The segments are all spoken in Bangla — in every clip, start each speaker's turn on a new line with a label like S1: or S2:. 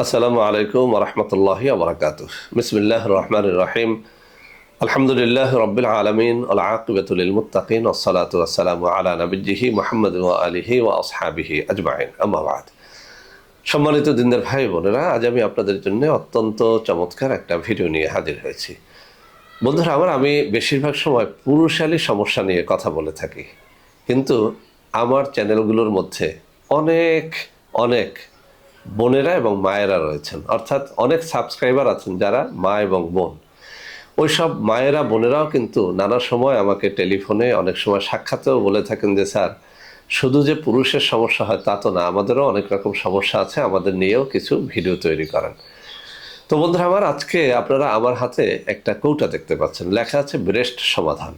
S1: আসসালামু আলাইকুম ওয়া রাহমাতুল্লাহি ওয়া বারাকাতুহু। বিসমিল্লাহির রহমানির রহিম। আলহামদুলিল্লাহি রাব্বিল আলামিন ওয়াল আকিবাতু লিল মুত্তাকিন ওয়াস সালাতু ওয়াস সালামু আলা নাবিয়্যিহি মুহাম্মাদিন ওয়া আলিহি ওয়া আসহাবিহি আজমাইন। আম্মা বাদ। সম্মানিত দিনদার ভাই বোনেরা, আজ আমি আপনাদের জন্য অত্যন্ত চমৎকার একটা ভিডিও নিয়ে হাজির হয়েছি। বন্ধুরা আমার, আমি বেশিরভাগ সময় পুরুষালী সমস্যা নিয়ে কথা বলে থাকি, কিন্তু আমার চ্যানেলগুলোর মধ্যে অনেক অনেক বোনেরা এবং মায়েরা রয়েছেন, অর্থাৎ অনেক সাবস্ক্রাইবার আছেন যারা মা এবং বোন। ওই সব মায়েরা বোনেরাও কিন্তু নানা সময় আমাকে টেলিফোনে, অনেক সময় সাক্ষাতেও বলে থাকেন যে স্যার, শুধু যে পুরুষের সমস্যা হয় তা তো না, আমাদেরও অনেক রকম সমস্যা আছে, আমাদের নিয়েও কিছু ভিডিও তৈরি করেন। তো বন্ধুরা আমার, আজকে আপনারা আমার হাতে একটা কৌটা দেখতে পাচ্ছেন, লেখা আছে ব্রেস্ট সমাধান।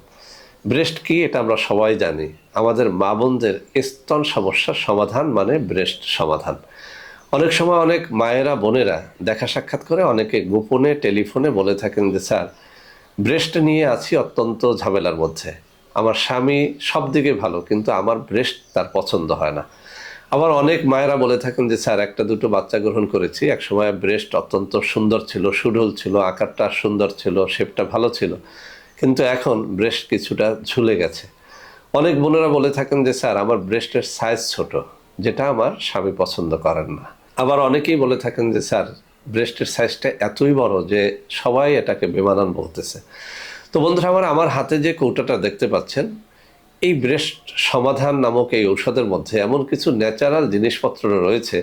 S1: ব্রেস্ট কি এটা আমরা সবাই জানি, আমাদের মা বোনদের স্তন সমস্যার সমাধান মানে ব্রেস্ট সমাধান। অনেক সময় অনেক মায়েরা বোনেরা দেখা সাক্ষাৎ করে অনেকে গোপনে টেলিফোনে বলে থাকেন যে স্যার, ব্রেস্ট নিয়ে আছি অত্যন্ত ঝামেলার মধ্যে, আমার স্বামী সব দিকে ভালো কিন্তু আমার ব্রেস্ট তার পছন্দ হয় না। আবার অনেক মায়েরা বলে থাকেন যে স্যার, একটা দুটো বাচ্চা গ্রহণ করেছি, একসময় ব্রেস্ট অত্যন্ত সুন্দর ছিল, সুঢল ছিল, আকারটা সুন্দর ছিল, শেপটা ভালো ছিল, কিন্তু এখন ব্রেস্ট কিছুটা ঝুলে গেছে। অনেক বোনেরা বলে থাকেন যে স্যার, আমার ব্রেস্টের সাইজ ছোট, যেটা আমার স্বামী পছন্দ করেন না। আবার অনেকেই বলে থাকেন যে স্যার, ব্রেস্টের সাইজটা এতই বড় যে সবাই এটাকে বেমানান বলতেছে। তো বন্ধুরা আমার হাতে যে কৌটাটা দেখতে পাচ্ছেন, এই ব্রেস্ট সমাধান নামক এই ঔষধের মধ্যে এমন কিছু ন্যাচারাল জিনিসপত্র রয়েছে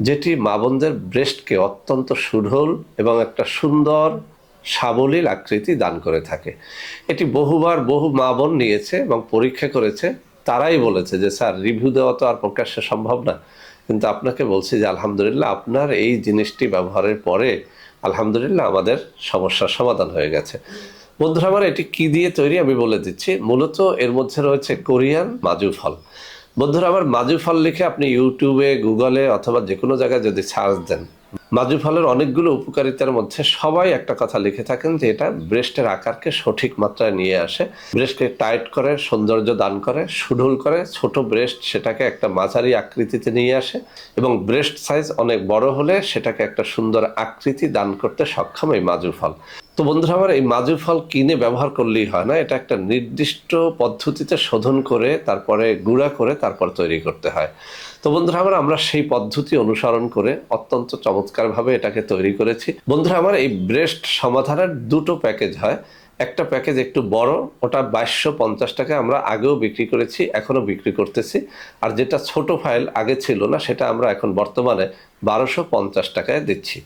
S1: যেটি মা বোনদের ব্রেস্টকে অত্যন্ত সুঢল এবং একটা সুন্দর সাবলীল আকৃতি দান করে থাকে। এটি বহুবার বহু মা বোন নিয়েছে এবং পরীক্ষা করেছে, তারাই বলেছে যে স্যার, রিভিউ দেওয়া তো আর প্রকাশ্যে সম্ভব না, কিন্তু আপনাকে বলছি যে আলহামদুলিল্লাহ আপনার এই জিনিসটি ব্যবহারের পরে আলহামদুলিল্লাহ আমাদের সমস্যার সমাধান হয়ে গেছে। বন্ধুরা আমার, এটি কি দিয়ে তৈরি আমি বলে দিচ্ছি। মূলত এর মধ্যে রয়েছে কোরিয়ান মাজু ফল। বন্ধুরা আমার, মাজু ফল লিখে আপনি ইউটিউবে, গুগলে অথবা যে কোনো জায়গায় যদি সার্চ দেন, মাজু ফলের অনেকগুলো উপকারিতার মধ্যে সবাই একটা কথা লিখে থাকেন যে এটা ব্রেস্টের আকারকে সঠিক মাত্রায় নিয়ে আসে, ব্রেস্টকে টাইট করে, সৌন্দর্য দান করে, সুঢল করে, ছোট ব্রেস্ট সেটাকে একটা মাঝারি আকৃতিতে নিয়ে আসে, এবং ব্রেস্ট সাইজ অনেক বড় হলে সেটাকে একটা সুন্দর আকৃতি দান করতে সক্ষম এই মাজু ফল। তো বন্ধুরা আমার, এই মাজু ফল কিনে ব্যবহার করলেই হয় না, এটা একটা নির্দিষ্ট পদ্ধতিতে শোধন করে, তারপরে গুঁড়া করে, তারপর তৈরি করতে হয়। তো বন্ধুরা আমার, আমরা সেই পদ্ধতি অনুসরণ করে অত্যন্ত চমৎকারভাবে এটাকে তৈরি করেছি। বন্ধুরা আমার, এই ব্রেস্ট সমাধানের দুটো প্যাকেজ হয়। একটা প্যাকেজ একটু বড়, ওটা 2250 টাকা আমরা আগেও বিক্রি করেছি, এখনও বিক্রি করতেছি। আর যেটা ছোট ফাইল আগে ছিল না, সেটা আমরা এখন বর্তমানে 1250 টাকায় দিচ্ছি।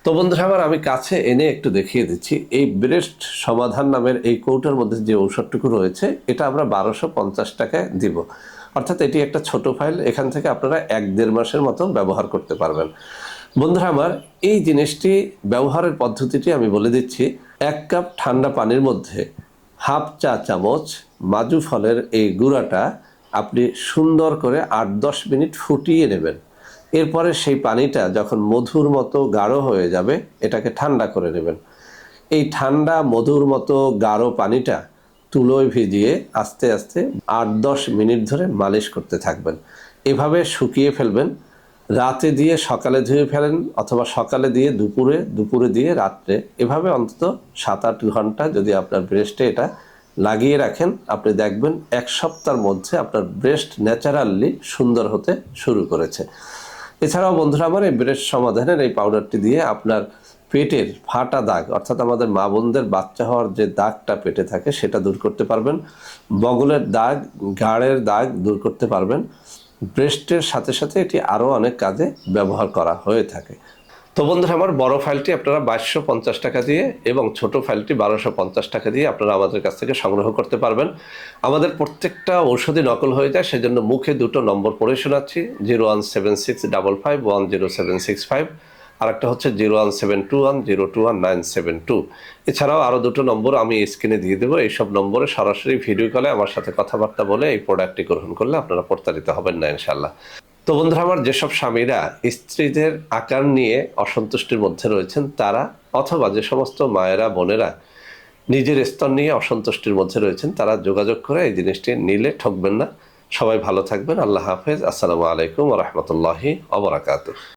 S1: তো বন্ধুরা আমার, আমি কাছে এনে একটু দেখিয়ে দিচ্ছি। এই ব্রেস্ট সমাধান নামের এই কৌটার মধ্যে যে ঔষধটুকু রয়েছে, এটা আমরা 1250 টাকায় দিব। অর্থাৎ এটি একটা ছোট ফাইল, এখান থেকে আপনারা 1-1.5 মাসের মতো ব্যবহার করতে পারবেন। বন্ধুরা আমার, এই জিনিসটি ব্যবহারের পদ্ধতিটি আমি বলে দিচ্ছি। 1 কাপ ঠান্ডা পানির মধ্যে হাফ চা চামচ মাজু ফলের এই গুঁড়াটা আপনি সুন্দর করে 8-10 মিনিট ফুটিয়ে নেবেন। এরপরে সেই পানিটা যখন মধুর মতো গাঢ় হয়ে যাবে, এটাকে ঠান্ডা করে নেবেন। এই ঠান্ডা মধুর মতো গাঢ় পানিটা তুলোয় ভিজিয়ে আস্তে আস্তে 8-10 মিনিট ধরে মালিশ করতে থাকবেন। এভাবে শুকিয়ে ফেলবেন। রাতে দিয়ে সকালে ধুয়ে ফেলেন, অথবা সকালে দিয়ে দুপুরে, দুপুরে দিয়ে রাত্রে, এভাবে অন্তত 7-8 ঘন্টা যদি আপনার ব্রেস্টে এটা লাগিয়ে রাখেন, আপনি দেখবেন 1 সপ্তাহের মধ্যে আপনার ব্রেস্ট ন্যাচারালি সুন্দর হতে শুরু করেছে। এছাড়াও বন্ধুরা আমার, এই ব্রেস্ট সমাধানের এই পাউডারটি দিয়ে আপনার পেটের ফাটা দাগ, অর্থাৎ আমাদের মা বোনদের বাচ্চা হওয়ার যে দাগটা পেটে থাকে সেটা দূর করতে পারবেন, বগলের দাগ, ঘাড়ের দাগ দূর করতে পারবেন। ব্রেস্টের সাথে সাথে এটি আরও অনেক কাজে ব্যবহার করা হয়ে থাকে। তো বন্ধুরা আমার, বড় ফাইলটি আপনারা 2250 টাকা দিয়ে এবং ছোট ফাইলটি 1250 টাকা দিয়ে আপনারা আমাদের কাছ থেকে সংগ্রহ করতে পারবেন। আমাদের প্রত্যেকটা ঔষধি নকল হয়ে যায়, সেজন্য মুখে দুটো নম্বর পড়ে শোনাচ্ছি, 01765510765, আর একটা হচ্ছে 01721021972। এছাড়াও আরও দুটো নম্বর আমি স্ক্রিনে দিয়ে দেবো। এইসব নম্বরে সরাসরি ভিডিও কলে আমার সাথে কথাবার্তা বলে এই প্রোডাক্টটি গ্রহণ করলে আপনারা প্রতারিত হবেন না ইনশাল্লাহ। তো বন্ধুরা আমার, যেসব স্বামীরা স্ত্রীদের আকার নিয়ে অসন্তুষ্টির মধ্যে রয়েছেন তারা, অথবা যে সমস্ত মায়েরা বোনেরা নিজের স্তন নিয়ে অসন্তুষ্টির মধ্যে রয়েছেন, তারা যোগাযোগ করে এই জিনিসটি নিলে ঠকবেন না। সবাই ভালো থাকবেন। আল্লাহ হাফেজ। আসসালামু আলাইকুম ওয়া রাহমাতুল্লাহি ওয়া বারাকাতুহু।